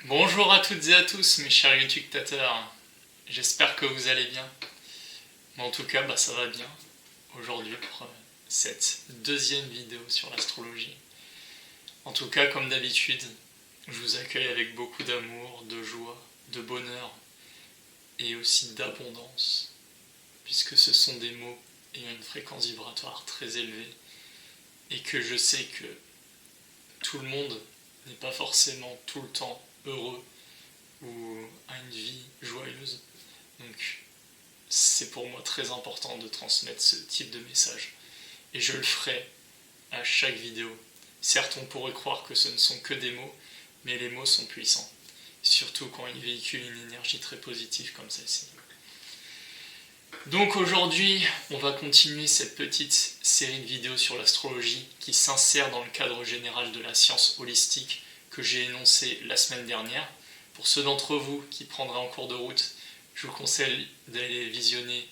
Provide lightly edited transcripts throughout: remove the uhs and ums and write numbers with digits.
Bonjour à toutes et à tous mes chers spectateurs, j'espère que vous allez bien. Mais en tout cas, ça va bien aujourd'hui pour cette deuxième vidéo sur l'astrologie. En tout cas, comme d'habitude, je vous accueille avec beaucoup d'amour, de joie, de bonheur et aussi d'abondance, puisque ce sont des mots ayant une fréquence vibratoire très élevée et que je sais que tout le monde n'est pas forcément tout le temps heureux ou a une vie joyeuse. Donc c'est pour moi très important de transmettre ce type de message. Et je le ferai à chaque vidéo. Certes, on pourrait croire que ce ne sont que des mots, mais les mots sont puissants. Surtout quand ils véhiculent une énergie très positive comme celle-ci. Donc aujourd'hui, on va continuer cette petite série de vidéos sur l'astrologie qui s'insère dans le cadre général de la science holistique que j'ai énoncé la semaine dernière. Pour ceux d'entre vous qui prendraient en cours de route, je vous conseille d'aller visionner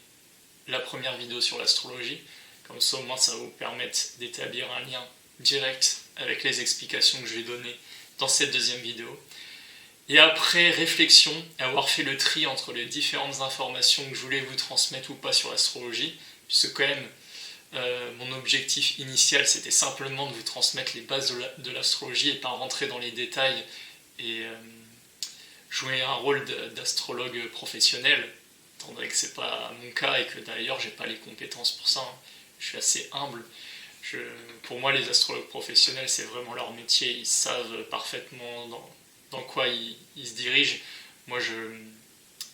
la première vidéo sur l'astrologie. Comme ça, au moins, ça va vous permettre d'établir un lien direct avec les explications que je vais donner dans cette deuxième vidéo. Et après réflexion, avoir fait le tri entre les différentes informations que je voulais vous transmettre ou pas sur l'astrologie, puisque quand même, mon objectif initial, c'était simplement de vous transmettre les bases de l'astrologie et pas rentrer dans les détails et jouer un rôle d'astrologue professionnel, étant donné que c'est pas mon cas et que d'ailleurs j'ai pas les compétences pour ça. Hein. Je suis assez humble. Pour moi, les astrologues professionnels, c'est vraiment leur métier. Ils savent parfaitement dans quoi ils se dirigent. Moi,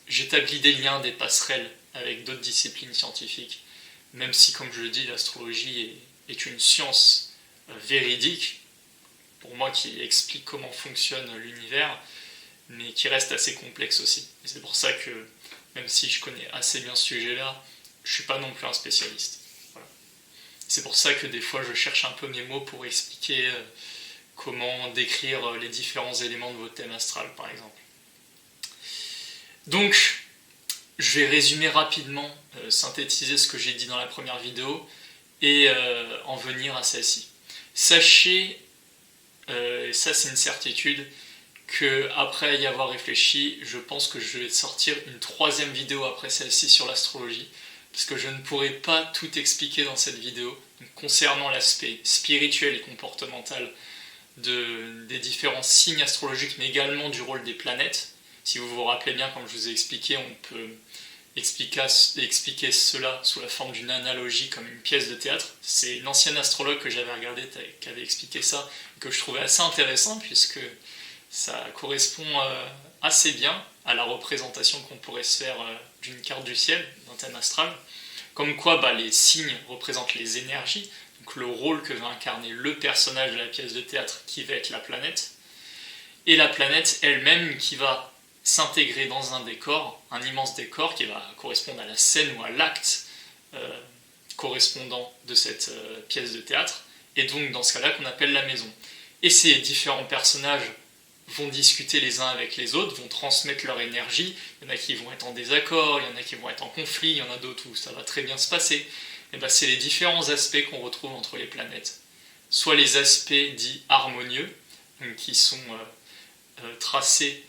j'établis des liens, des passerelles avec d'autres disciplines scientifiques, même si, comme je le dis, l'astrologie est une science véridique, pour moi, qui explique comment fonctionne l'univers, mais qui reste assez complexe aussi. Et c'est pour ça que, même si je connais assez bien ce sujet-là, je ne suis pas non plus un spécialiste. Voilà. C'est pour ça que des fois, je cherche un peu mes mots pour expliquer comment décrire les différents éléments de votre thème astral, par exemple. Donc, je vais résumer rapidement, synthétiser ce que j'ai dit dans la première vidéo et en venir à celle-ci. Sachez, et ça c'est une certitude, qu'après y avoir réfléchi, je pense que je vais sortir une troisième vidéo après celle-ci sur l'astrologie, parce que je ne pourrai pas tout expliquer dans cette vidéo, concernant l'aspect spirituel et comportemental des différents signes astrologiques, mais également du rôle des planètes. Si vous vous rappelez bien, comme je vous ai expliqué, on peut expliquer cela sous la forme d'une analogie comme une pièce de théâtre. C'est une ancienne astrologue que j'avais regardée qui avait expliqué ça, que je trouvais assez intéressant, puisque ça correspond assez bien à la représentation qu'on pourrait se faire d'une carte du ciel, d'un thème astral. Comme quoi, les signes représentent les énergies, donc le rôle que va incarner le personnage de la pièce de théâtre qui va être la planète, et la planète elle-même qui va s'intégrer dans un décor, un immense décor qui va correspondre à la scène ou à l'acte correspondant de cette pièce de théâtre, et donc dans ce cas-là qu'on appelle la maison. Et ces différents personnages vont discuter les uns avec les autres, vont transmettre leur énergie. Il y en a qui vont être en désaccord, il y en a qui vont être en conflit, il y en a d'autres où ça va très bien se passer. Et c'est les différents aspects qu'on retrouve entre les planètes. Soit les aspects dits harmonieux, qui sont tracés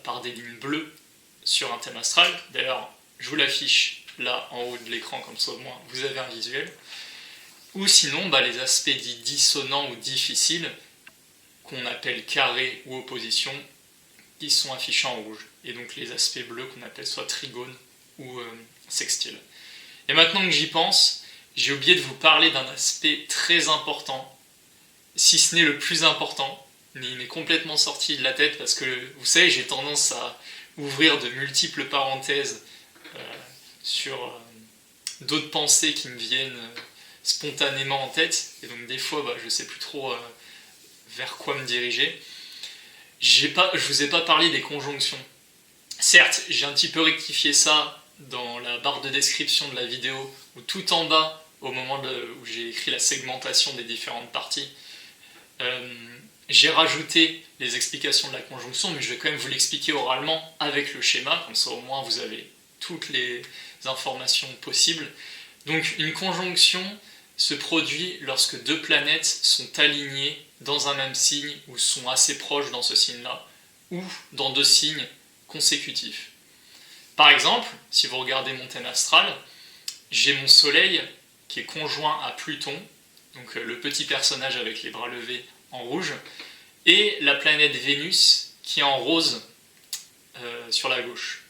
par des lignes bleues sur un thème astral. D'ailleurs, je vous l'affiche là en haut de l'écran, comme ça au moins vous avez un visuel. Ou sinon, les aspects dits dissonants ou difficiles, qu'on appelle carré ou opposition, qui sont affichés en rouge. Et donc les aspects bleus qu'on appelle soit trigone ou sextile. Et maintenant que j'y pense, j'ai oublié de vous parler d'un aspect très important, si ce n'est le plus important, mais il m'est complètement sorti de la tête parce que, vous savez, j'ai tendance à ouvrir de multiples parenthèses sur d'autres pensées qui me viennent spontanément en tête, et donc des fois je ne sais plus trop vers quoi me diriger. Je vous ai pas parlé des conjonctions. Certes, j'ai un petit peu rectifié ça dans la barre de description de la vidéo, où tout en bas, au moment où j'ai écrit la segmentation des différentes parties, j'ai rajouté les explications de la conjonction, mais je vais quand même vous l'expliquer oralement avec le schéma, comme ça au moins vous avez toutes les informations possibles. Donc une conjonction se produit lorsque deux planètes sont alignées dans un même signe ou sont assez proches dans ce signe-là. ou dans 2 signes consécutifs. Par exemple, si vous regardez mon thème astral, j'ai mon soleil qui est conjoint à Pluton, donc le petit personnage avec les bras levés en rouge, et la planète Vénus qui est en rose sur la gauche,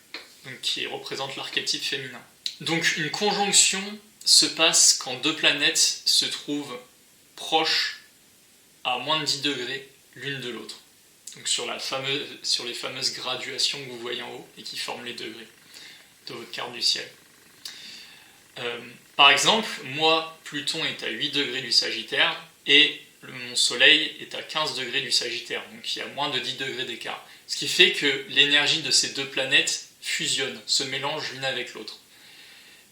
donc qui représente l'archétype féminin. Donc une conjonction se passe quand 2 planètes se trouvent proches à moins de 10 degrés l'une de l'autre. Donc sur les fameuses graduations que vous voyez en haut et qui forment les degrés de votre carte du ciel. Par exemple, moi, Pluton est à 8 degrés du Sagittaire et mon Soleil est à 15 degrés du Sagittaire, donc il y a moins de 10 degrés d'écart. Ce qui fait que l'énergie de ces 2 planètes fusionne, se mélange l'une avec l'autre.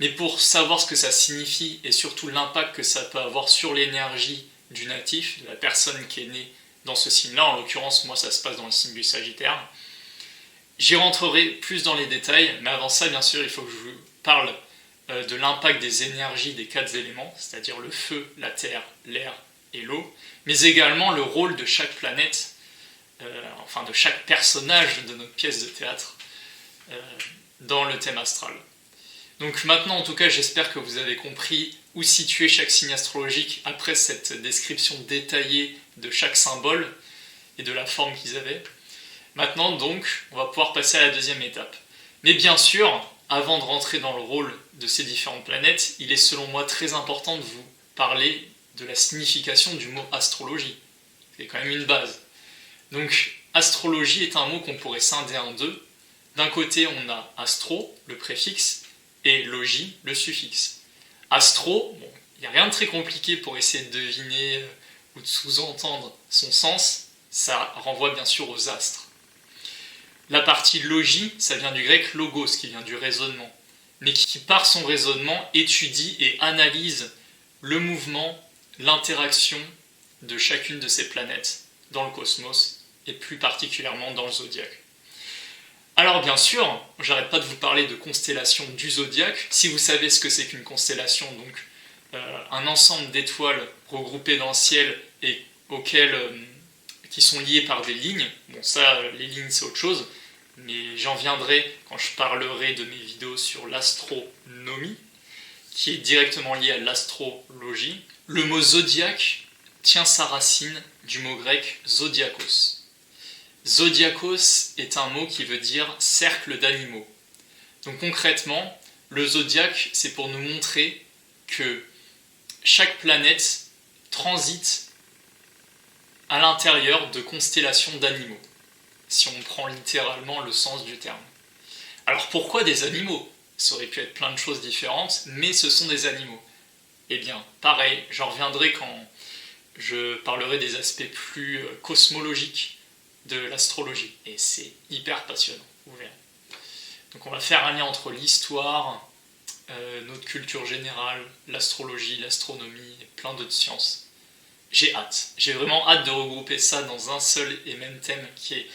Mais pour savoir ce que ça signifie et surtout l'impact que ça peut avoir sur l'énergie du natif, de la personne qui est née dans ce signe-là, en l'occurrence, moi ça se passe dans le signe du Sagittaire, j'y rentrerai plus dans les détails, mais avant ça, bien sûr, il faut que je vous parle de l'impact des énergies des 4 éléments, c'est-à-dire le feu, la terre, l'air et l'eau, mais également le rôle de chaque planète, de chaque personnage de notre pièce de théâtre dans le thème astral. Donc maintenant, en tout cas, j'espère que vous avez compris où situer chaque signe astrologique après cette description détaillée de chaque symbole et de la forme qu'ils avaient. Maintenant, donc, on va pouvoir passer à la deuxième étape. Mais bien sûr, avant de rentrer dans le rôle de ces différentes planètes, il est selon moi très important de vous parler de la signification du mot astrologie. C'est quand même une base. Donc, astrologie est un mot qu'on pourrait scinder en 2. D'un côté, on a astro, le préfixe, et logie, le suffixe. Astro, bon, il n'y a rien de très compliqué pour essayer de deviner ou de sous-entendre son sens, ça renvoie bien sûr aux astres. La partie logie, ça vient du grec logos, qui vient du raisonnement, mais qui par son raisonnement étudie et analyse le mouvement, l'interaction de chacune de ces planètes dans le cosmos, et plus particulièrement dans le zodiaque. Alors bien sûr, j'arrête pas de vous parler de constellations du zodiaque. Si vous savez ce que c'est qu'une constellation, donc un ensemble d'étoiles regroupées dans le ciel et qui sont liées par des lignes, bon ça, les lignes c'est autre chose, mais j'en viendrai quand je parlerai de mes vidéos sur l'astronomie, qui est directement liée à l'astrologie. Le mot zodiaque tient sa racine du mot grec zodiakos. Zodiakos est un mot qui veut dire cercle d'animaux. Donc concrètement, le zodiaque, c'est pour nous montrer que chaque planète transite à l'intérieur de constellations d'animaux, si on prend littéralement le sens du terme. Alors pourquoi des animaux ? Ça aurait pu être plein de choses différentes, mais ce sont des animaux. Eh bien, pareil, j'en reviendrai quand je parlerai des aspects plus cosmologiques de l'astrologie, et c'est hyper passionnant, vous verrez. Donc on va faire un lien entre l'histoire, notre culture générale, l'astrologie, l'astronomie, et plein d'autres sciences. J'ai vraiment hâte de regrouper ça dans un seul et même thème qui est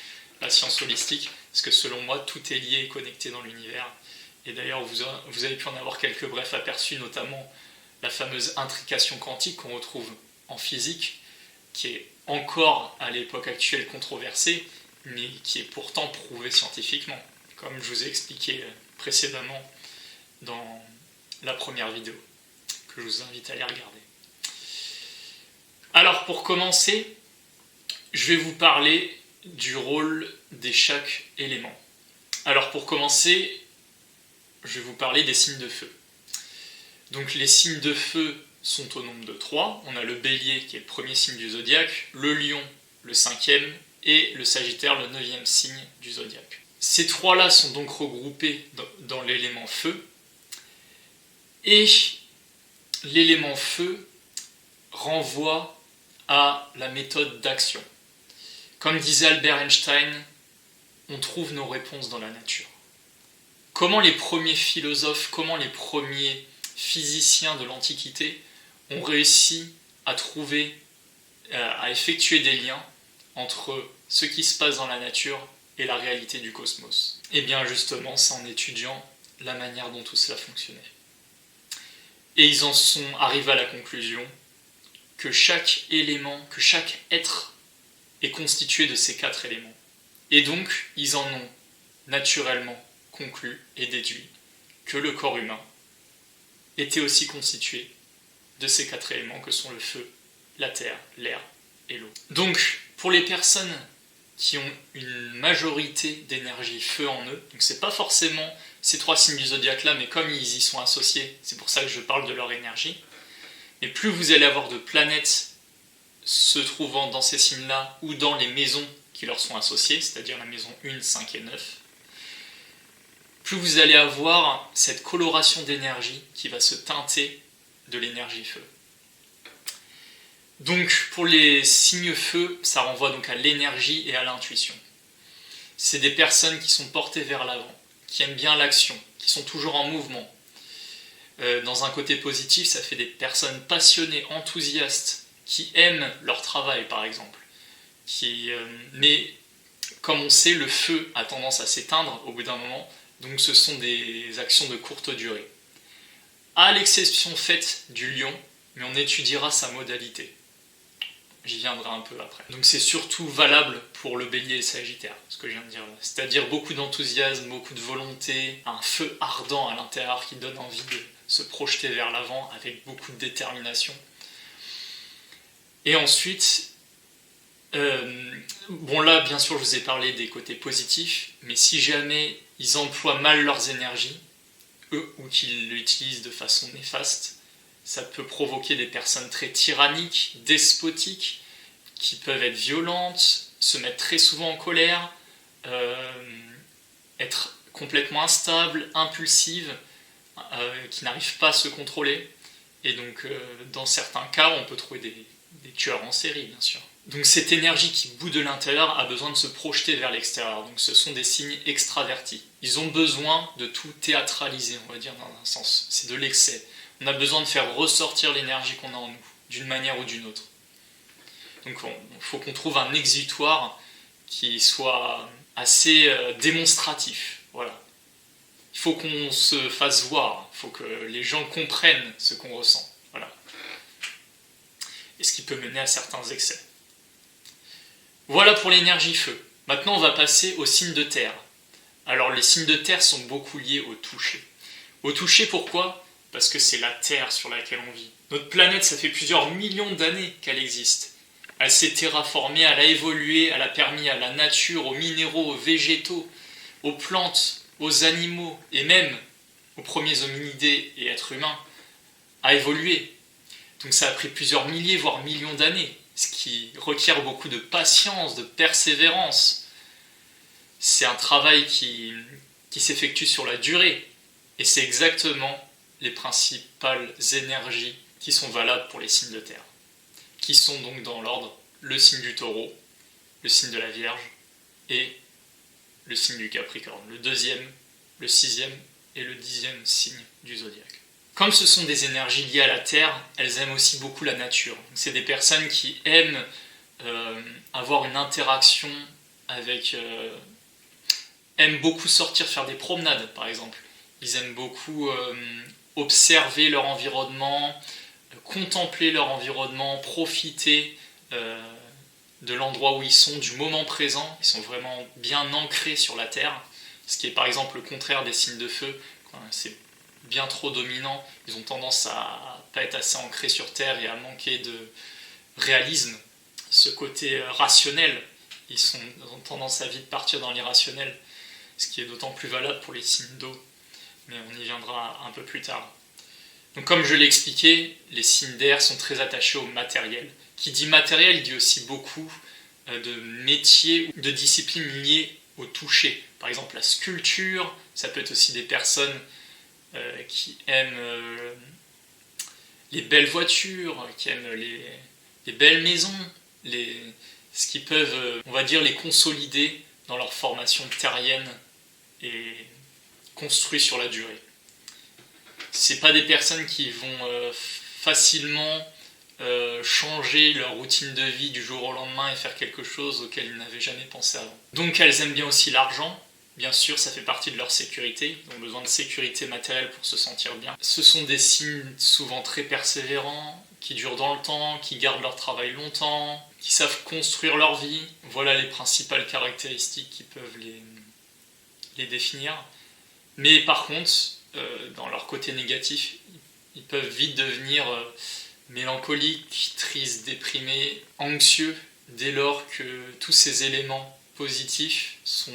la science holistique, parce que selon moi, tout est lié et connecté dans l'univers. Et d'ailleurs, vous avez pu en avoir quelques brefs aperçus, notamment la fameuse intrication quantique qu'on retrouve en physique, qui est encore à l'époque actuelle controversée, mais qui est pourtant prouvée scientifiquement, comme je vous ai expliqué précédemment dans la première vidéo, que je vous invite à aller regarder. Alors pour commencer, je vais vous parler du rôle de chaque élément. Alors pour commencer, je vais vous parler des signes de feu. Donc les signes de feu sont au nombre de 3. On a le bélier qui est le premier signe du zodiaque, le lion le 5e et le sagittaire le 9e signe du zodiaque. Ces 3-là sont donc regroupés dans l'élément feu, et l'élément feu renvoie à la méthode d'action. Comme disait Albert Einstein, on trouve nos réponses dans la nature. Comment les premiers philosophes, comment les premiers physiciens de l'Antiquité ont réussi à trouver, à effectuer des liens entre ce qui se passe dans la nature et la réalité du cosmos. Et bien justement, c'est en étudiant la manière dont tout cela fonctionnait. Et ils en sont arrivés à la conclusion que chaque élément, que chaque être est constitué de ces 4 éléments. Et donc, ils en ont naturellement conclu et déduit que le corps humain était aussi constitué de ces 4 éléments que sont le feu, la terre, l'air et l'eau. Donc, pour les personnes qui ont une majorité d'énergie feu en eux, donc c'est pas forcément ces 3 signes du zodiaque là, mais comme ils y sont associés, c'est pour ça que je parle de leur énergie. Mais plus vous allez avoir de planètes se trouvant dans ces signes-là ou dans les maisons qui leur sont associées, c'est-à-dire la maison 1, 5 et 9, plus vous allez avoir cette coloration d'énergie qui va se teinter de l'énergie feu. Donc pour les signes feu, ça renvoie donc à l'énergie et à l'intuition. C'est des personnes qui sont portées vers l'avant, qui aiment bien l'action, qui sont toujours en mouvement. Dans un côté positif, ça fait des personnes passionnées, enthousiastes, qui aiment leur travail par exemple. Mais comme on sait, le feu a tendance à s'éteindre au bout d'un moment, donc ce sont des actions de courte durée. À l'exception faite du lion, mais on étudiera sa modalité. J'y viendrai un peu après. Donc c'est surtout valable pour le bélier et le sagittaire, ce que je viens de dire là. C'est-à-dire beaucoup d'enthousiasme, beaucoup de volonté, un feu ardent à l'intérieur qui donne envie de se projeter vers l'avant avec beaucoup de détermination. Et ensuite, bon là bien sûr je vous ai parlé des côtés positifs, mais si jamais ils emploient mal leurs énergies, eux, ou qu'ils l'utilisent de façon néfaste, ça peut provoquer des personnes très tyranniques, despotiques, qui peuvent être violentes, se mettre très souvent en colère, être complètement instables, impulsives, qui n'arrivent pas à se contrôler. Et donc, dans certains cas, on peut trouver des tueurs en série, bien sûr. Donc cette énergie qui bout de l'intérieur a besoin de se projeter vers l'extérieur. Donc ce sont des signes extravertis. Ils ont besoin de tout théâtraliser, on va dire dans un sens. C'est de l'excès. On a besoin de faire ressortir l'énergie qu'on a en nous, d'une manière ou d'une autre. Donc il faut qu'on trouve un exutoire qui soit assez démonstratif. Voilà. Il faut qu'on se fasse voir, il faut que les gens comprennent ce qu'on ressent. Voilà. Et ce qui peut mener à certains excès. Voilà pour l'énergie feu. Maintenant, on va passer aux signes de terre. Alors, les signes de terre sont beaucoup liés au toucher. Au toucher, pourquoi ? Parce que c'est la terre sur laquelle on vit. Notre planète, ça fait plusieurs millions d'années qu'elle existe. Elle s'est terraformée, elle a évolué, elle a permis à la nature, aux minéraux, aux végétaux, aux plantes, aux animaux, et même aux premiers hominidés et êtres humains, à évoluer. Donc ça a pris plusieurs milliers, voire millions d'années, ce qui requiert beaucoup de patience, de persévérance. C'est un travail qui s'effectue sur la durée, et c'est exactement les principales énergies qui sont valables pour les signes de terre, qui sont donc dans l'ordre le signe du taureau, le signe de la Vierge et le signe du Capricorne, le 2e, le 6e et le 10e signe du zodiaque. Comme ce sont des énergies liées à la terre, elles aiment aussi beaucoup la nature. C'est des personnes qui aiment avoir une interaction avec... aiment beaucoup sortir faire des promenades, par exemple. Ils aiment beaucoup observer leur environnement, contempler leur environnement, profiter de l'endroit où ils sont, du moment présent. Ils sont vraiment bien ancrés sur la terre, ce qui est par exemple le contraire des signes de feu. Quand c'est bien trop dominant, ils ont tendance à pas être assez ancrés sur terre et à manquer de réalisme, ce côté rationnel. Ils ont tendance à vite partir dans l'irrationnel, ce qui est d'autant plus valable pour les signes d'eau, mais on y viendra un peu plus tard. Donc comme je l'ai expliqué, les signes d'air sont très attachés au matériel. Qui dit matériel dit aussi beaucoup de métiers, de disciplines liées au toucher. Par exemple la sculpture, ça peut être aussi des personnes qui aiment les belles voitures, qui aiment les belles maisons, ce qui peuvent, on va dire, les consolider dans leur formation terrienne et construit sur la durée. C'est pas des personnes qui vont facilement changer leur routine de vie du jour au lendemain et faire quelque chose auquel ils n'avaient jamais pensé avant. Donc elles aiment bien aussi l'argent, bien sûr ça fait partie de leur sécurité, ils ont besoin de sécurité matérielle pour se sentir bien. Ce sont des signes souvent très persévérants, qui durent dans le temps, qui gardent leur travail longtemps, qui savent construire leur vie. Voilà les principales caractéristiques qui peuvent les définir. Mais par contre, dans leur côté négatif, ils peuvent vite devenir mélancoliques, tristes, déprimés, anxieux, dès lors que tous ces éléments positifs sont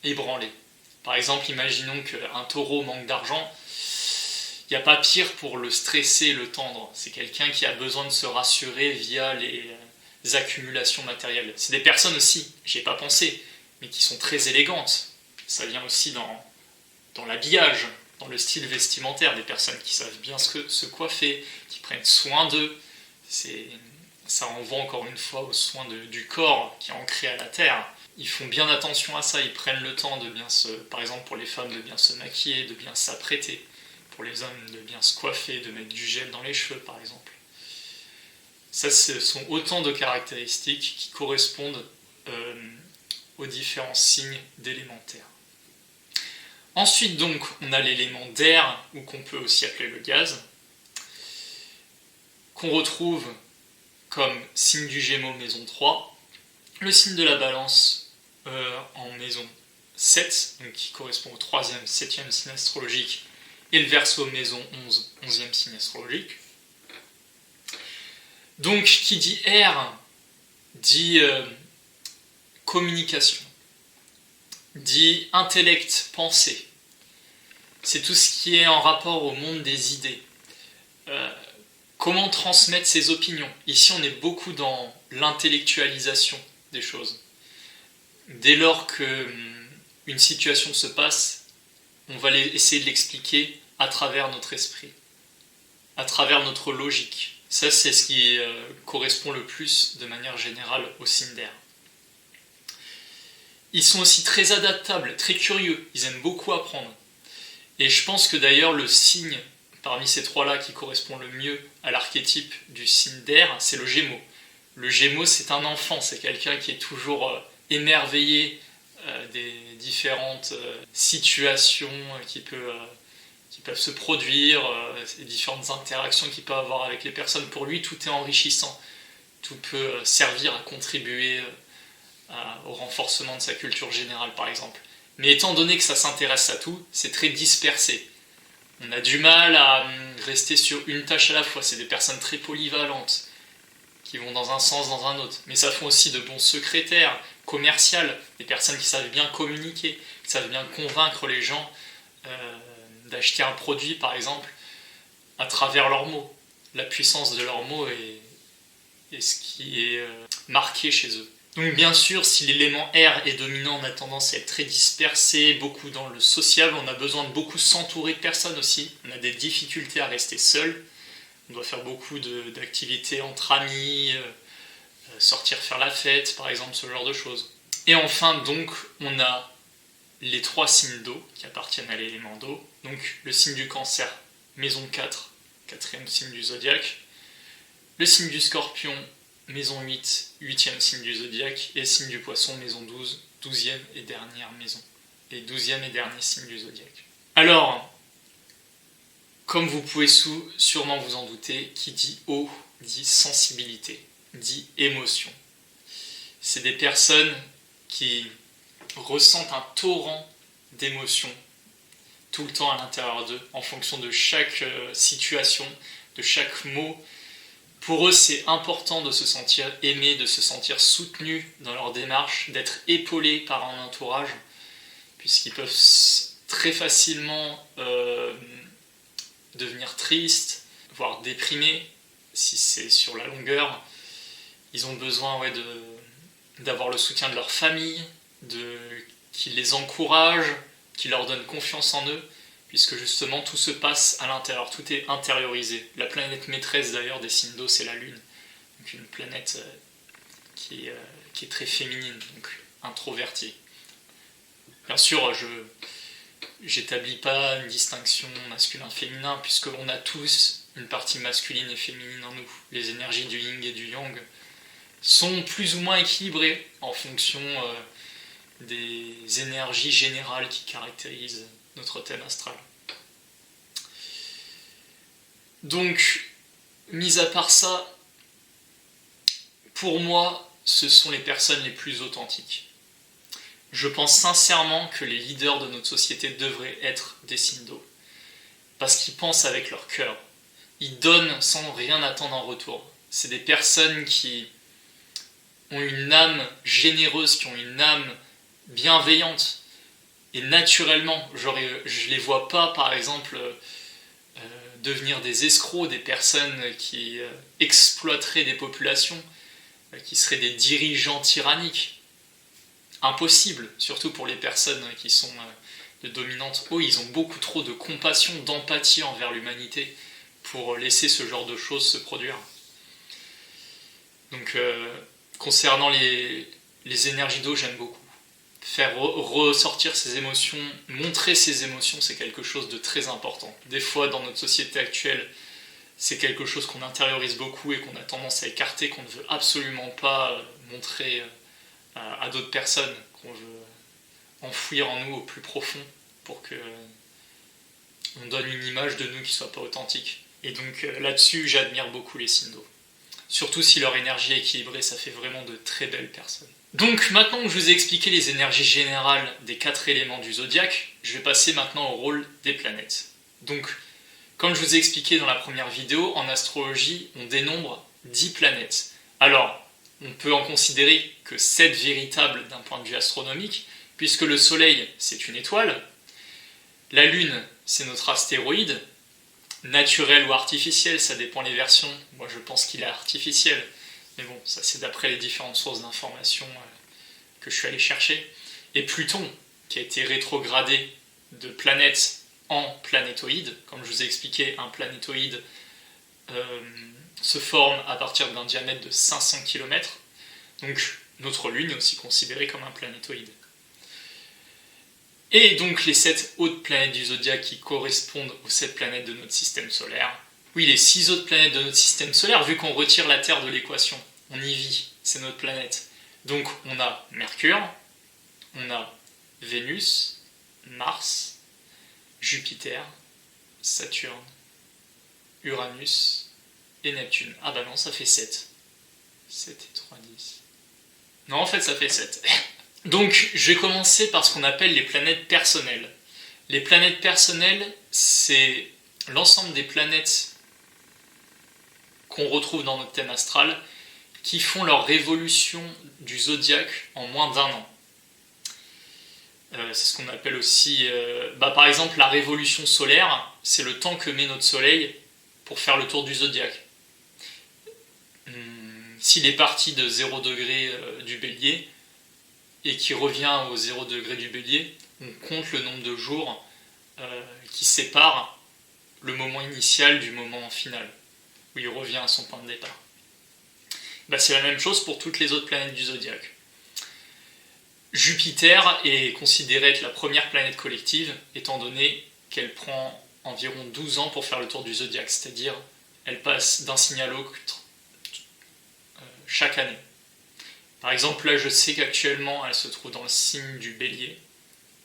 ébranlés. Par exemple, imaginons qu'un taureau manque d'argent, il n'y a pas pire pour le stresser et le tendre. C'est quelqu'un qui a besoin de se rassurer via les accumulations matérielles. C'est des personnes aussi, j'y ai pas pensé, mais qui sont très élégantes. Ça vient aussi dans l'habillage, dans le style vestimentaire, des personnes qui savent bien se coiffer, qui prennent soin d'eux. Ça renvoie encore une fois au soin du corps qui est ancré à la terre. Ils font bien attention à ça, ils prennent le temps de bien par exemple pour les femmes, de bien se maquiller, de bien s'apprêter. Pour les hommes, de bien se coiffer, de mettre du gel dans les cheveux par exemple. Ça, ce sont autant de caractéristiques qui correspondent aux différents signes d'élémentaire. Ensuite donc, on a l'élément d'air, ou qu'on peut aussi appeler le gaz, qu'on retrouve comme signe du Gémeaux maison 3, le signe de la Balance en maison 7, donc qui correspond au 3e, 7e signe astrologique, et le Verseau maison 11, 11e signe astrologique. Donc, qui dit air, dit communication, dit intellect, pensée. C'est tout ce qui est en rapport au monde des idées. Comment transmettre ses opinions. Ici, on est beaucoup dans l'intellectualisation des choses. Dès lors qu'une situation se passe, on va essayer de l'expliquer à travers notre esprit, à travers notre logique. Ça, c'est ce qui correspond le plus, de manière générale, au signe d'air. Ils sont aussi très adaptables, très curieux, ils aiment beaucoup apprendre. Et je pense que d'ailleurs, le signe, parmi ces trois-là, qui correspond le mieux à l'archétype du signe d'air, c'est le Gémeaux. Le Gémeaux, c'est un enfant, c'est quelqu'un qui est toujours émerveillé des différentes situations qui peuvent se produire, les différentes interactions qu'il peut avoir avec les personnes. Pour lui, tout est enrichissant. Tout peut servir à contribuer au renforcement de sa culture générale, par exemple. Mais étant donné que ça s'intéresse à tout, c'est très dispersé. On a du mal à rester sur une tâche à la fois. C'est des personnes très polyvalentes, qui vont dans un sens, dans un autre. Mais ça font aussi de bons secrétaires, commerciales, des personnes qui savent bien communiquer, qui savent bien convaincre les gens d'acheter un produit, par exemple, à travers leurs mots. La puissance de leurs mots est ce qui est marqué chez eux. Donc bien sûr, si l'élément air est dominant, on a tendance à être très dispersé, beaucoup dans le sociable, on a besoin de beaucoup s'entourer de personnes aussi, on a des difficultés à rester seul, on doit faire beaucoup d'activités entre amis, sortir faire la fête, par exemple, ce genre de choses. Et enfin, donc, on a les trois signes d'eau qui appartiennent à l'élément d'eau, donc le signe du Cancer, maison 4, quatrième signe du zodiaque, le signe du Scorpion, maison 8, 8e signe du zodiaque, et signe du Poisson, maison 12, 12e et dernière maison, et 12e et dernier signe du zodiaque. Alors, comme vous pouvez sûrement vous en douter, qui dit eau dit sensibilité, dit émotion. C'est des personnes qui ressentent un torrent d'émotions tout le temps à l'intérieur d'eux, en fonction de chaque situation, de chaque mot. Pour eux, c'est important de se sentir aimé, de se sentir soutenu dans leur démarche, d'être épaulé par un entourage, puisqu'ils peuvent très facilement devenir tristes, voire déprimés, si c'est sur la longueur. Ils ont besoin d'avoir le soutien de leur famille, qui les encourage, qui leur donne confiance en eux, puisque justement tout se passe à l'intérieur, tout est intériorisé. La planète maîtresse d'ailleurs des signes d'eau, c'est la Lune, donc une planète qui est très féminine, donc introvertie. Bien sûr, je n'établis pas une distinction masculin-féminin, puisqu'on a tous une partie masculine et féminine en nous. Les énergies du yin et du yang sont plus ou moins équilibrées en fonction des énergies générales qui caractérisent notre thème astral. Donc, mis à part ça, pour moi, ce sont les personnes les plus authentiques. Je pense sincèrement que les leaders de notre société devraient être des signes d'eau. Parce qu'ils pensent avec leur cœur. Ils donnent sans rien attendre en retour. C'est des personnes qui ont une âme généreuse, qui ont une âme bienveillante. Et naturellement, je ne les vois pas, par exemple, devenir des escrocs, des personnes qui exploiteraient des populations, qui seraient des dirigeants tyranniques. Impossible, surtout pour les personnes qui sont de dominante haut. Ils ont beaucoup trop de compassion, d'empathie envers l'humanité pour laisser ce genre de choses se produire. Donc, concernant les énergies d'eau, j'aime beaucoup. Faire ressortir ses émotions, montrer ses émotions, c'est quelque chose de très important. Des fois, dans notre société actuelle, c'est quelque chose qu'on intériorise beaucoup et qu'on a tendance à écarter, qu'on ne veut absolument pas montrer à d'autres personnes, qu'on veut enfouir en nous au plus profond pour que on donne une image de nous qui ne soit pas authentique. Et donc là-dessus, j'admire beaucoup les signes d'eau. Surtout si leur énergie est équilibrée, ça fait vraiment de très belles personnes. Donc maintenant que je vous ai expliqué les énergies générales des 4 éléments du zodiaque, je vais passer maintenant au rôle des planètes. Donc, comme je vous ai expliqué dans la première vidéo, en astrologie, on dénombre 10 planètes. Alors, on peut en considérer que 7 véritables d'un point de vue astronomique, puisque le Soleil, c'est une étoile, la Lune, c'est notre astéroïde, naturel ou artificiel, ça dépend les versions. Moi, je pense qu'il est artificiel. Mais bon, ça c'est d'après les différentes sources d'informations que je suis allé chercher. Et Pluton, qui a été rétrogradé de planète en planétoïde. Comme je vous ai expliqué, un planétoïde se forme à partir d'un diamètre de 500 km. Donc notre Lune est aussi considérée comme un planétoïde. Et donc les 7 autres planètes du zodiaque qui correspondent aux 7 planètes de notre système solaire. Oui, les 6 autres planètes de notre système solaire, vu qu'on retire la Terre de l'équation, on y vit, c'est notre planète. Donc on a Mercure, on a Vénus, Mars, Jupiter, Saturne, Uranus et Neptune. Ah bah non, ça fait 7. 7 et 3, 10. Non, en fait, ça fait 7. Donc, je vais commencer par ce qu'on appelle les planètes personnelles. Les planètes personnelles, c'est l'ensemble des planètes qu'on retrouve dans notre thème astral qui font leur révolution du zodiaque en moins d'1 an. C'est ce qu'on appelle aussi... par exemple, la révolution solaire, c'est le temps que met notre soleil pour faire le tour du zodiaque. S'il est parti de 0 degré du bélier et qu'il revient au 0 degré du bélier, on compte le nombre de jours qui séparent le moment initial du moment final, où il revient à son point de départ. C'est la même chose pour toutes les autres planètes du zodiaque. Jupiter est considérée être la première planète collective, étant donné qu'elle prend environ 12 ans pour faire le tour du zodiaque, c'est-à-dire elle passe d'un signe à l'autre chaque année. Par exemple, là je sais qu'actuellement elle se trouve dans le signe du bélier,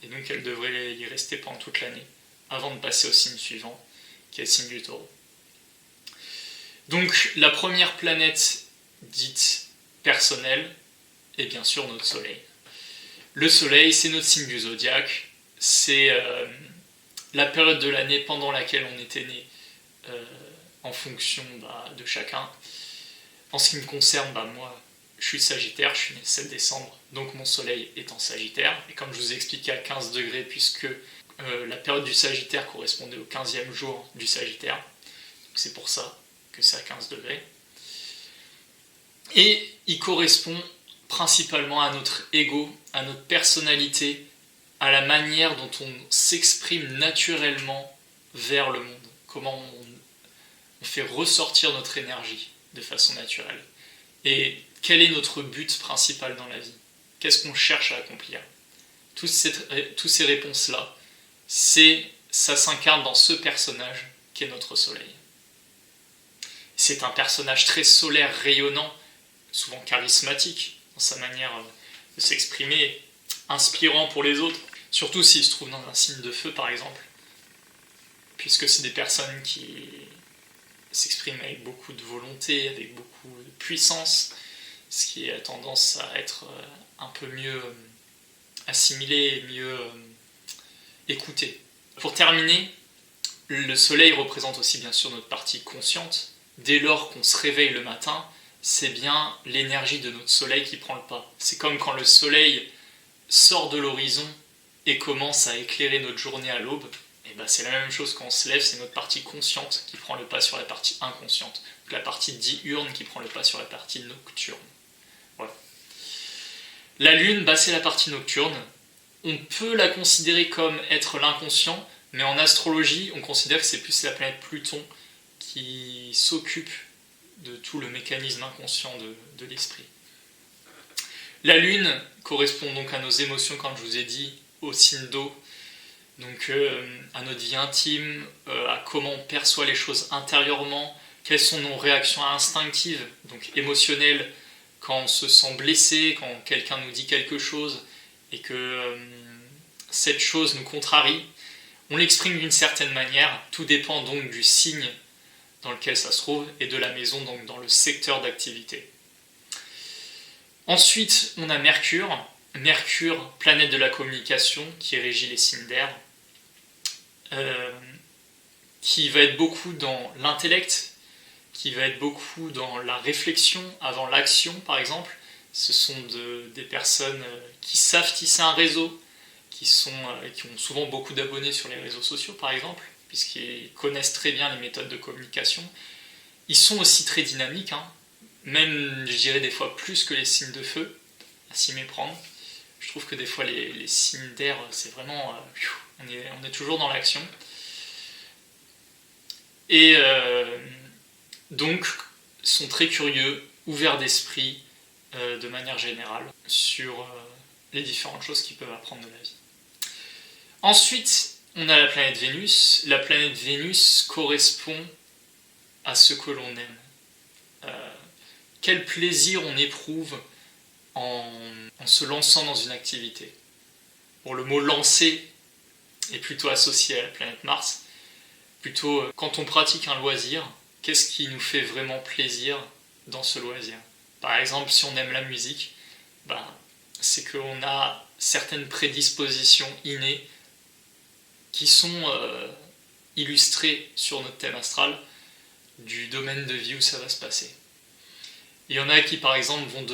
et donc elle devrait y rester pendant toute l'année, avant de passer au signe suivant, qui est le signe du taureau. Donc la première planète dite personnelle est bien sûr notre soleil. Le soleil, c'est notre signe du zodiaque, c'est la période de l'année pendant laquelle on était né, en fonction de chacun. En ce qui me concerne, moi, je suis Sagittaire, je suis né le 7 décembre, donc mon soleil est en Sagittaire, et comme je vous ai expliqué à 15 degrés, puisque la période du Sagittaire correspondait au 15e jour du Sagittaire, donc c'est pour ça que c'est à 15 degrés. Et il correspond principalement à notre ego, à notre personnalité, à la manière dont on s'exprime naturellement vers le monde, comment on fait ressortir notre énergie de façon naturelle. Et quel est notre but principal dans la vie? Qu'est-ce qu'on cherche à accomplir? Toutes ces réponses-là, ça s'incarne dans ce personnage qui est notre soleil. C'est un personnage très solaire, rayonnant, souvent charismatique dans sa manière de s'exprimer, inspirant pour les autres, surtout s'il se trouve dans un signe de feu par exemple, puisque c'est des personnes qui s'expriment avec beaucoup de volonté, avec beaucoup de puissance, ce qui a tendance à être un peu mieux assimilé et mieux écouté. Pour terminer, le soleil représente aussi bien sûr notre partie consciente. Dès lors qu'on se réveille le matin, c'est bien l'énergie de notre soleil qui prend le pas. C'est comme quand le soleil sort de l'horizon et commence à éclairer notre journée à l'aube. Et ben c'est la même chose quand on se lève, c'est notre partie consciente qui prend le pas sur la partie inconsciente. La partie diurne qui prend le pas sur la partie nocturne. Voilà. La lune, c'est la partie nocturne. On peut la considérer comme être l'inconscient, mais en astrologie, on considère que c'est plus la planète Pluton qui s'occupe de tout le mécanisme inconscient de l'esprit. La lune correspond donc à nos émotions, comme je vous ai dit, au signe d'eau, donc à notre vie intime, à comment on perçoit les choses intérieurement, quelles sont nos réactions instinctives, donc émotionnelles, quand on se sent blessé, quand quelqu'un nous dit quelque chose et que cette chose nous contrarie. On l'exprime d'une certaine manière, tout dépend donc du signe dans lequel ça se trouve et de la maison, donc dans le secteur d'activité. Ensuite, on a Mercure. Mercure, planète de la communication, qui régit les signes d'air, qui va être beaucoup dans l'intellect, qui va être beaucoup dans la réflexion avant l'action, par exemple. Ce sont des personnes qui savent tisser un réseau, qui ont souvent beaucoup d'abonnés sur les réseaux sociaux, par exemple, puisqu'ils connaissent très bien les méthodes de communication. Ils sont aussi très dynamiques, même, je dirais, des fois plus que les signes de feu, à s'y méprendre. Je trouve que des fois, les signes d'air, c'est vraiment... on est toujours dans l'action. Et donc, sont très curieux, ouverts d'esprit, de manière générale, sur les différentes choses qu'ils peuvent apprendre de la vie. Ensuite, on a la planète Vénus. La planète Vénus correspond à ce que l'on aime. Quel plaisir on éprouve en se lançant dans une activité. Bon, le mot lancer est plutôt associé à la planète Mars. Plutôt, quand on pratique un loisir, qu'est-ce qui nous fait vraiment plaisir dans ce loisir ? Par exemple, si on aime la musique, c'est qu'on a certaines prédispositions innées qui sont illustrées sur notre thème astral du domaine de vie où ça va se passer. Il y en a qui, par exemple, vont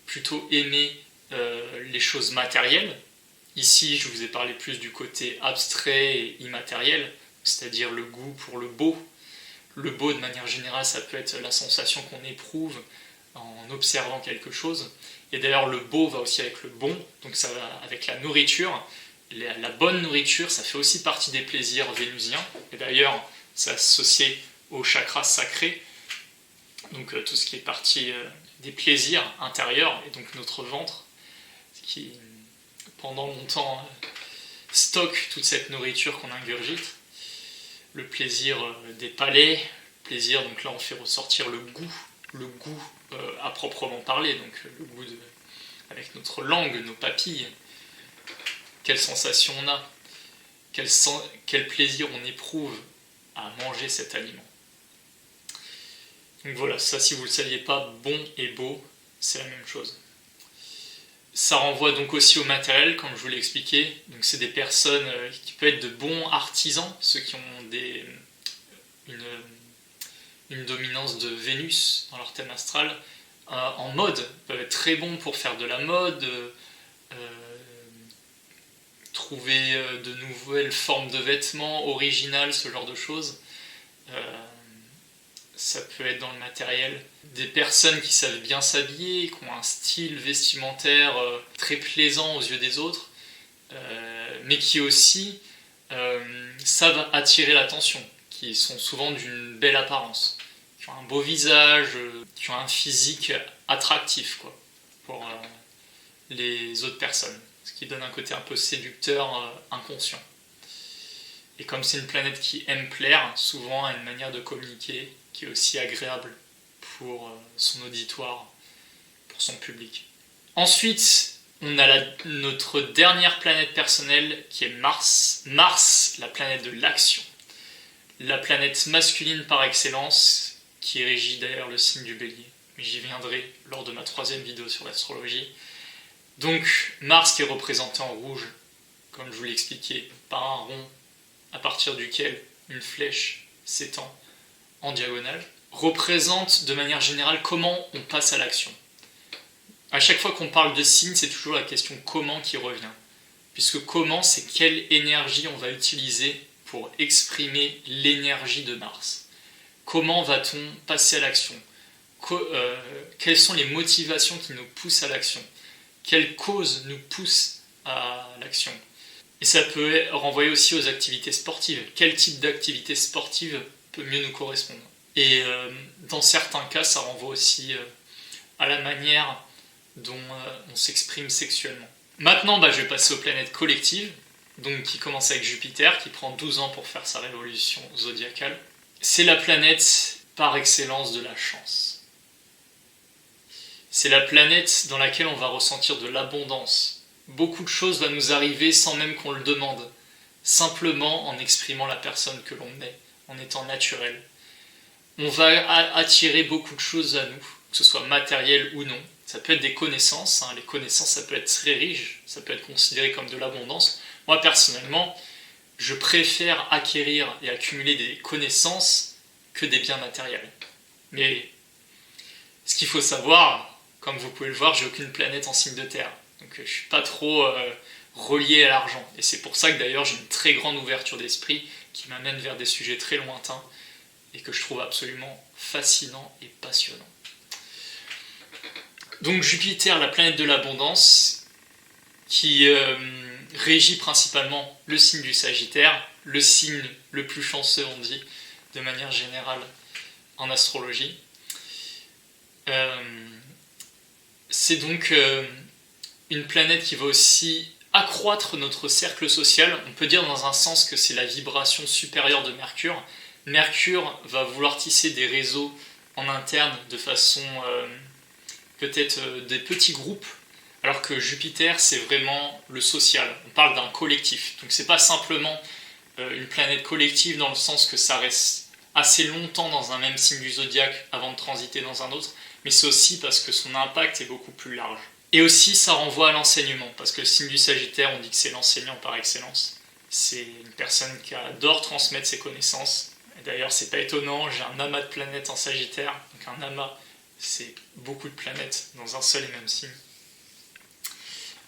plutôt aimer les choses matérielles. Ici, je vous ai parlé plus du côté abstrait et immatériel, c'est-à-dire le goût pour le beau. Le beau, de manière générale, ça peut être la sensation qu'on éprouve en observant quelque chose. Et d'ailleurs, le beau va aussi avec le bon, donc ça va avec la nourriture. La bonne nourriture, ça fait aussi partie des plaisirs vénusiens. Et d'ailleurs, c'est associé au chakra sacré, donc tout ce qui est partie des plaisirs intérieurs, et donc notre ventre, qui pendant longtemps stocke toute cette nourriture qu'on ingurgite. Le plaisir des palais, plaisir, donc là on fait ressortir le goût à proprement parler, donc le goût avec notre langue, nos papilles. Quelle sensation on a, quel plaisir on éprouve à manger cet aliment. Donc voilà, ça si vous ne le saviez pas, bon et beau, c'est la même chose. Ça renvoie donc aussi au matériel, comme je vous l'ai expliqué. Donc c'est des personnes qui peuvent être de bons artisans, ceux qui ont une dominance de Vénus dans leur thème astral. En mode, peuvent être très bons pour faire de la mode, trouver de nouvelles formes de vêtements originales, ce genre de choses. Ça peut être dans le matériel. Des personnes qui savent bien s'habiller, qui ont un style vestimentaire très plaisant aux yeux des autres, mais qui aussi savent attirer l'attention, qui sont souvent d'une belle apparence, qui ont un beau visage, qui ont un physique attractif pour les autres personnes, ce qui donne un côté un peu séducteur, inconscient. Et comme c'est une planète qui aime plaire, souvent a une manière de communiquer qui est aussi agréable pour son auditoire, pour son public. Ensuite, on a notre dernière planète personnelle qui est Mars. Mars, la planète de l'action. La planète masculine par excellence, qui régit d'ailleurs le signe du Bélier. mais j'y viendrai lors de ma 3e vidéo sur l'astrologie. Donc Mars qui est représenté en rouge, comme je vous l'ai expliqué, par un rond à partir duquel une flèche s'étend en diagonale, représente de manière générale comment on passe à l'action. À chaque fois qu'on parle de signe, c'est toujours la question comment qui revient. Puisque comment, c'est quelle énergie on va utiliser pour exprimer l'énergie de Mars. Comment va-t-on passer à l'action ? Quelles sont les motivations qui nous poussent à l'action ? Quelles causes nous poussent à l'action ? Et ça peut renvoyer aussi aux activités sportives. Quel type d'activité sportive peut mieux nous correspondre ? Et dans certains cas, ça renvoie aussi à la manière dont on s'exprime sexuellement. Maintenant, je vais passer aux planètes collectives, donc qui commence avec Jupiter, qui prend 12 ans pour faire sa révolution zodiacale. C'est la planète par excellence de la chance. C'est la planète dans laquelle on va ressentir de l'abondance. Beaucoup de choses vont nous arriver sans même qu'on le demande, simplement en exprimant la personne que l'on est, en étant naturel. On va attirer beaucoup de choses à nous, que ce soit matériel ou non. Ça peut être des connaissances, les connaissances ça peut être très riche, ça peut être considéré comme de l'abondance. Moi personnellement, je préfère acquérir et accumuler des connaissances que des biens matériels. Mais ce qu'il faut savoir, comme vous pouvez le voir, j'ai aucune planète en signe de terre. Donc je ne suis pas trop relié à l'argent. Et c'est pour ça que d'ailleurs j'ai une très grande ouverture d'esprit qui m'amène vers des sujets très lointains et que je trouve absolument fascinants et passionnants. Donc Jupiter, la planète de l'abondance, qui régit principalement le signe du Sagittaire, le signe le plus chanceux, on dit, de manière générale en astrologie. C'est donc une planète qui va aussi accroître notre cercle social. On peut dire dans un sens que c'est la vibration supérieure de Mercure. Mercure va vouloir tisser des réseaux en interne de façon peut-être des petits groupes, alors que Jupiter c'est vraiment le social. On parle d'un collectif. Donc c'est pas simplement une planète collective dans le sens que ça reste assez longtemps dans un même signe du zodiaque avant de transiter dans un autre, mais c'est aussi parce que son impact est beaucoup plus large. Et aussi ça renvoie à l'enseignement, parce que le signe du Sagittaire, on dit que c'est l'enseignant par excellence. C'est une personne qui adore transmettre ses connaissances. Et d'ailleurs, c'est pas étonnant, j'ai un amas de planètes en Sagittaire, donc un amas, c'est beaucoup de planètes dans un seul et même signe.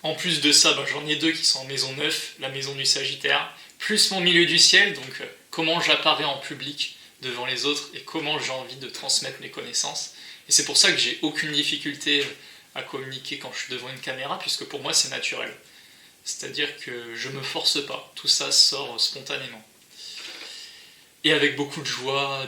En plus de ça, j'en ai 2 qui sont en maison 9, la maison du Sagittaire, plus mon milieu du ciel, donc comment j'apparais en public devant les autres et comment j'ai envie de transmettre mes connaissances. Et c'est pour ça que j'ai aucune difficulté à communiquer quand je suis devant une caméra, puisque pour moi c'est naturel. C'est-à-dire que je ne me force pas, tout ça sort spontanément. Et avec beaucoup de joie,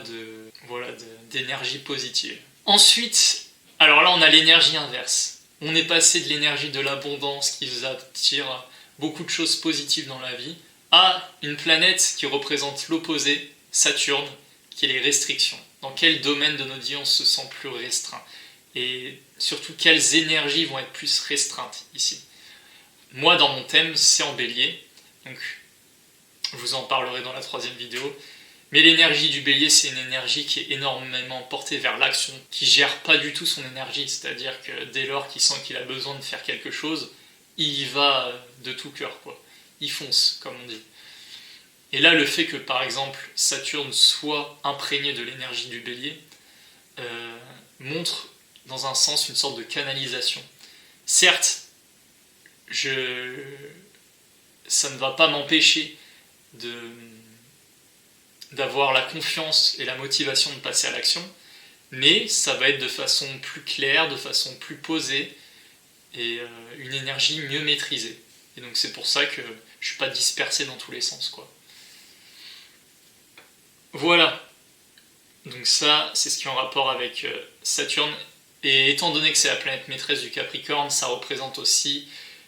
d'énergie positive. Ensuite, alors là on a l'énergie inverse. On est passé de l'énergie de l'abondance qui nous attire beaucoup de choses positives dans la vie, à une planète qui représente l'opposé, Saturne, qui est les restrictions. Dans quel domaine de notre vie on se sent plus restreint ? Et surtout, quelles énergies vont être plus restreintes ici ? Moi, dans mon thème, c'est en bélier, donc je vous en parlerai dans la 3e vidéo. Mais l'énergie du bélier, c'est une énergie qui est énormément portée vers l'action, qui gère pas du tout son énergie, c'est-à-dire que dès lors qu'il sent qu'il a besoin de faire quelque chose, il y va de tout cœur, quoi. Il fonce, comme on dit. Et là, le fait que, par exemple, Saturne soit imprégné de l'énergie du bélier, montre, dans un sens, une sorte de canalisation. Certes, ça ne va pas m'empêcher d'avoir la confiance et la motivation de passer à l'action, mais ça va être de façon plus claire, de façon plus posée, et une énergie mieux maîtrisée. Et donc c'est pour ça que je ne suis pas dispersé dans tous les sens, quoi. Voilà. Donc ça, c'est ce qui est en rapport avec Saturne. Et étant donné que c'est la planète maîtresse du Capricorne, ça représente aussi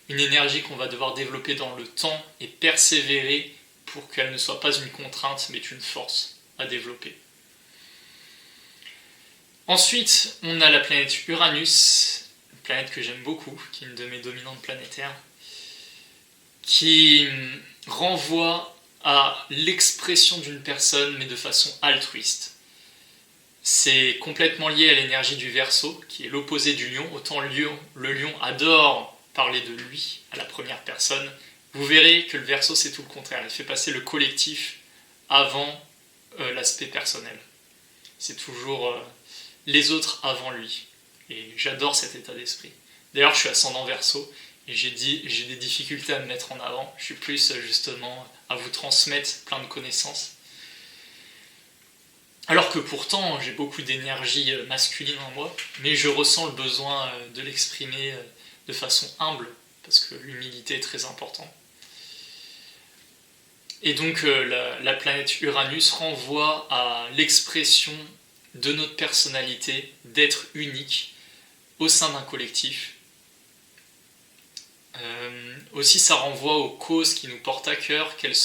une énergie qu'on va devoir développer dans le temps et persévérer pour qu'elle ne soit pas une contrainte, mais une force à développer. Ensuite, on a la planète Uranus, une planète que j'aime beaucoup, qui est une de mes dominantes planétaires, qui renvoie à l'expression d'une personne, mais de façon altruiste. C'est complètement lié à l'énergie du Verseau, qui est l'opposé du Lion. Autant le Lion adore parler de lui à la première personne, vous verrez que le Verseau c'est tout le contraire. Il fait passer le collectif avant l'aspect personnel. C'est toujours les autres avant lui. Et j'adore cet état d'esprit. D'ailleurs, je suis ascendant Verseau et j'ai des difficultés à me mettre en avant. Je suis plus justement à vous transmettre plein de connaissances. Alors que pourtant, j'ai beaucoup d'énergie masculine en moi, mais je ressens le besoin de l'exprimer de façon humble, parce que l'humilité est très importante. Et donc la planète Uranus renvoie à l'expression de notre personnalité, d'être unique au sein d'un collectif. Aussi ça renvoie aux causes qui nous portent à cœur, quelles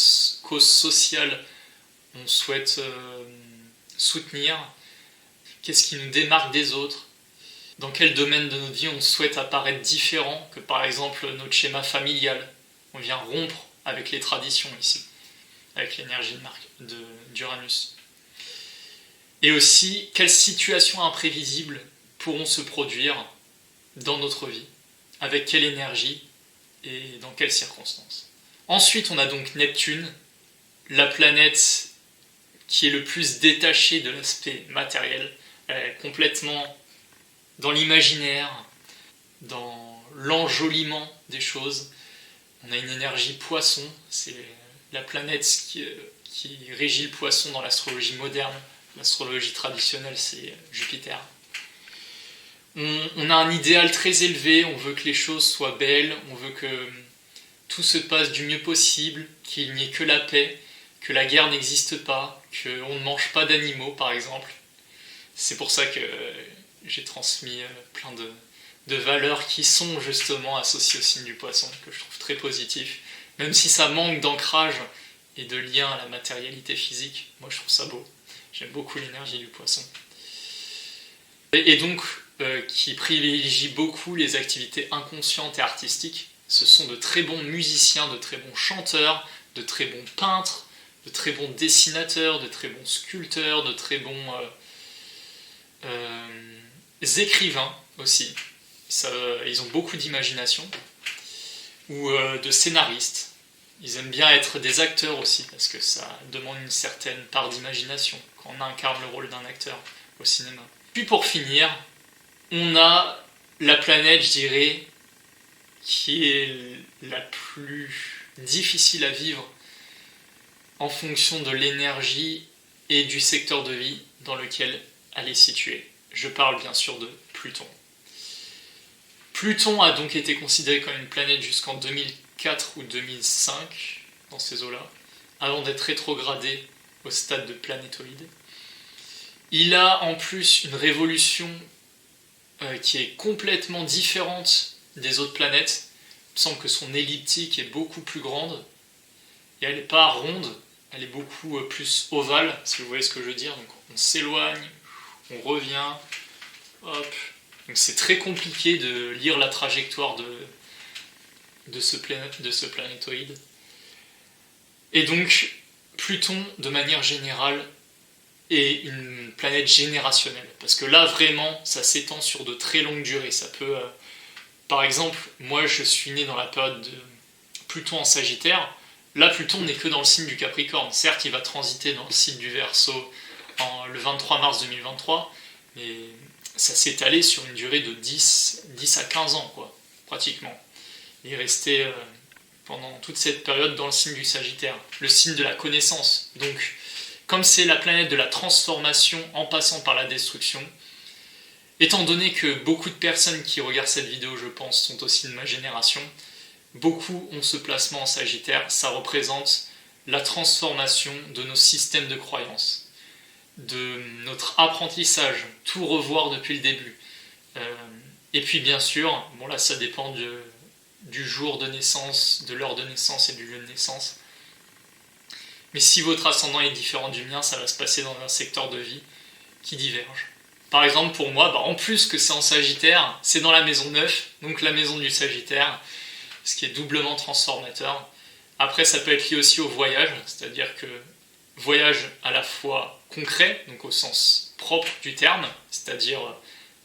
causes sociales on souhaite soutenir, qu'est-ce qui nous démarque des autres, dans quel domaine de notre vie on souhaite apparaître différent que par exemple notre schéma familial. On vient rompre avec les traditions ici, avec l'énergie d'Uranus. Et aussi, quelles situations imprévisibles pourront se produire dans notre vie, avec quelle énergie et dans quelles circonstances. Ensuite, on a donc Neptune, la planète qui est le plus détachée de l'aspect matériel, complètement dans l'imaginaire, dans l'enjoliment des choses. On a une énergie poisson, c'est la planète qui régit le poisson dans l'astrologie moderne. L'astrologie traditionnelle, c'est Jupiter. On a un idéal très élevé, on veut que les choses soient belles, on veut que tout se passe du mieux possible, qu'il n'y ait que la paix, que la guerre n'existe pas, qu'on ne mange pas d'animaux, par exemple. C'est pour ça que j'ai transmis plein de valeurs qui sont justement associées au signe du poisson, que je trouve très positif. Même si ça manque d'ancrage et de lien à la matérialité physique, moi je trouve ça beau. J'aime beaucoup l'énergie du poisson. Et donc, qui privilégie beaucoup les activités inconscientes et artistiques. Ce sont de très bons musiciens, de très bons chanteurs, de très bons peintres, de très bons dessinateurs, de très bons sculpteurs, de très bons écrivains aussi. Ils ont beaucoup d'imagination. Ou de scénaristes. Ils aiment bien être des acteurs aussi, parce que ça demande une certaine part d'imagination quand on incarne le rôle d'un acteur au cinéma. Puis pour finir, on a la planète, je dirais, qui est la plus difficile à vivre en fonction de l'énergie et du secteur de vie dans lequel elle est située. Je parle bien sûr de Pluton. Pluton a donc été considéré comme une planète jusqu'en 2004 ou 2005, dans ces eaux-là, avant d'être rétrogradé au stade de planétoïde. Il a en plus une révolution qui est complètement différente des autres planètes. Il me semble que son elliptique est beaucoup plus grande, et elle n'est pas ronde, elle est beaucoup plus ovale, si vous voyez ce que je veux dire. Donc on s'éloigne, on revient, hop. Donc c'est très compliqué de lire la trajectoire de ce planétoïde. Et donc, Pluton, de manière générale, est une planète générationnelle. Parce que là, vraiment, ça s'étend sur de très longues durées. Ça peut, par exemple, moi, je suis né dans la période de Pluton en Sagittaire. Là, Pluton n'est que dans le signe du Capricorne. Certes, il va transiter dans le signe du Verseau le 23 mars 2023, mais ça s'est étalé sur une durée de 10 à 15 ans, quoi, pratiquement. Il est resté pendant toute cette période dans le signe du Sagittaire, le signe de la connaissance. Donc, comme c'est la planète de la transformation en passant par la destruction, étant donné que beaucoup de personnes qui regardent cette vidéo, je pense, sont aussi de ma génération, beaucoup ont ce placement en Sagittaire, ça représente la transformation de nos systèmes de croyances, de notre apprentissage, tout revoir depuis le début. Et puis bien sûr, bon là ça dépend du jour de naissance, de l'heure de naissance et du lieu de naissance. Mais si votre ascendant est différent du mien, ça va se passer dans un secteur de vie qui diverge. Par exemple pour moi, en plus que c'est en Sagittaire, c'est dans la maison 9, donc la maison du Sagittaire, ce qui est doublement transformateur. Après ça peut être lié aussi au voyage, c'est-à-dire que voyage à la fois concret, donc au sens propre du terme, c'est-à-dire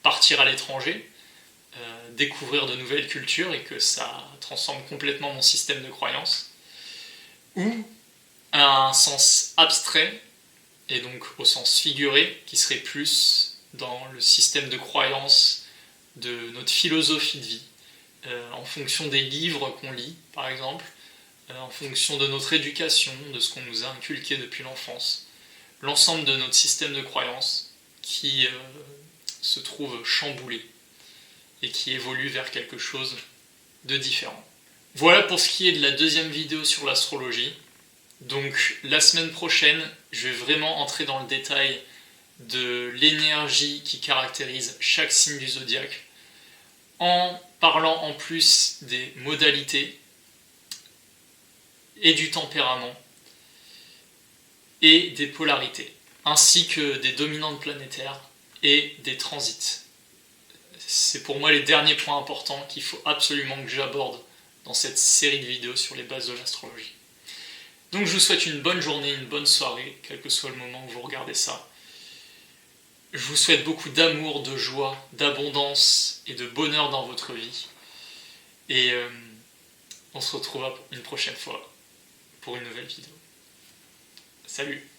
partir à l'étranger, découvrir de nouvelles cultures et que ça transforme complètement mon système de croyance, ou un sens abstrait, et donc au sens figuré, qui serait plus dans le système de croyance de notre philosophie de vie, en fonction des livres qu'on lit, par exemple, en fonction de notre éducation, de ce qu'on nous a inculqué depuis l'enfance, l'ensemble de notre système de croyance qui se trouve chamboulé et qui évolue vers quelque chose de différent. Voilà pour ce qui est de la deuxième vidéo sur l'astrologie. Donc la semaine prochaine, je vais vraiment entrer dans le détail de l'énergie qui caractérise chaque signe du zodiaque, en parlant en plus des modalités et du tempérament et des polarités, ainsi que des dominantes planétaires et des transits. C'est pour moi les derniers points importants qu'il faut absolument que j'aborde dans cette série de vidéos sur les bases de l'astrologie. Donc je vous souhaite une bonne journée, une bonne soirée, quel que soit le moment où vous regardez ça. Je vous souhaite beaucoup d'amour, de joie, d'abondance et de bonheur dans votre vie. Et on se retrouve une prochaine fois pour une nouvelle vidéo. Salut!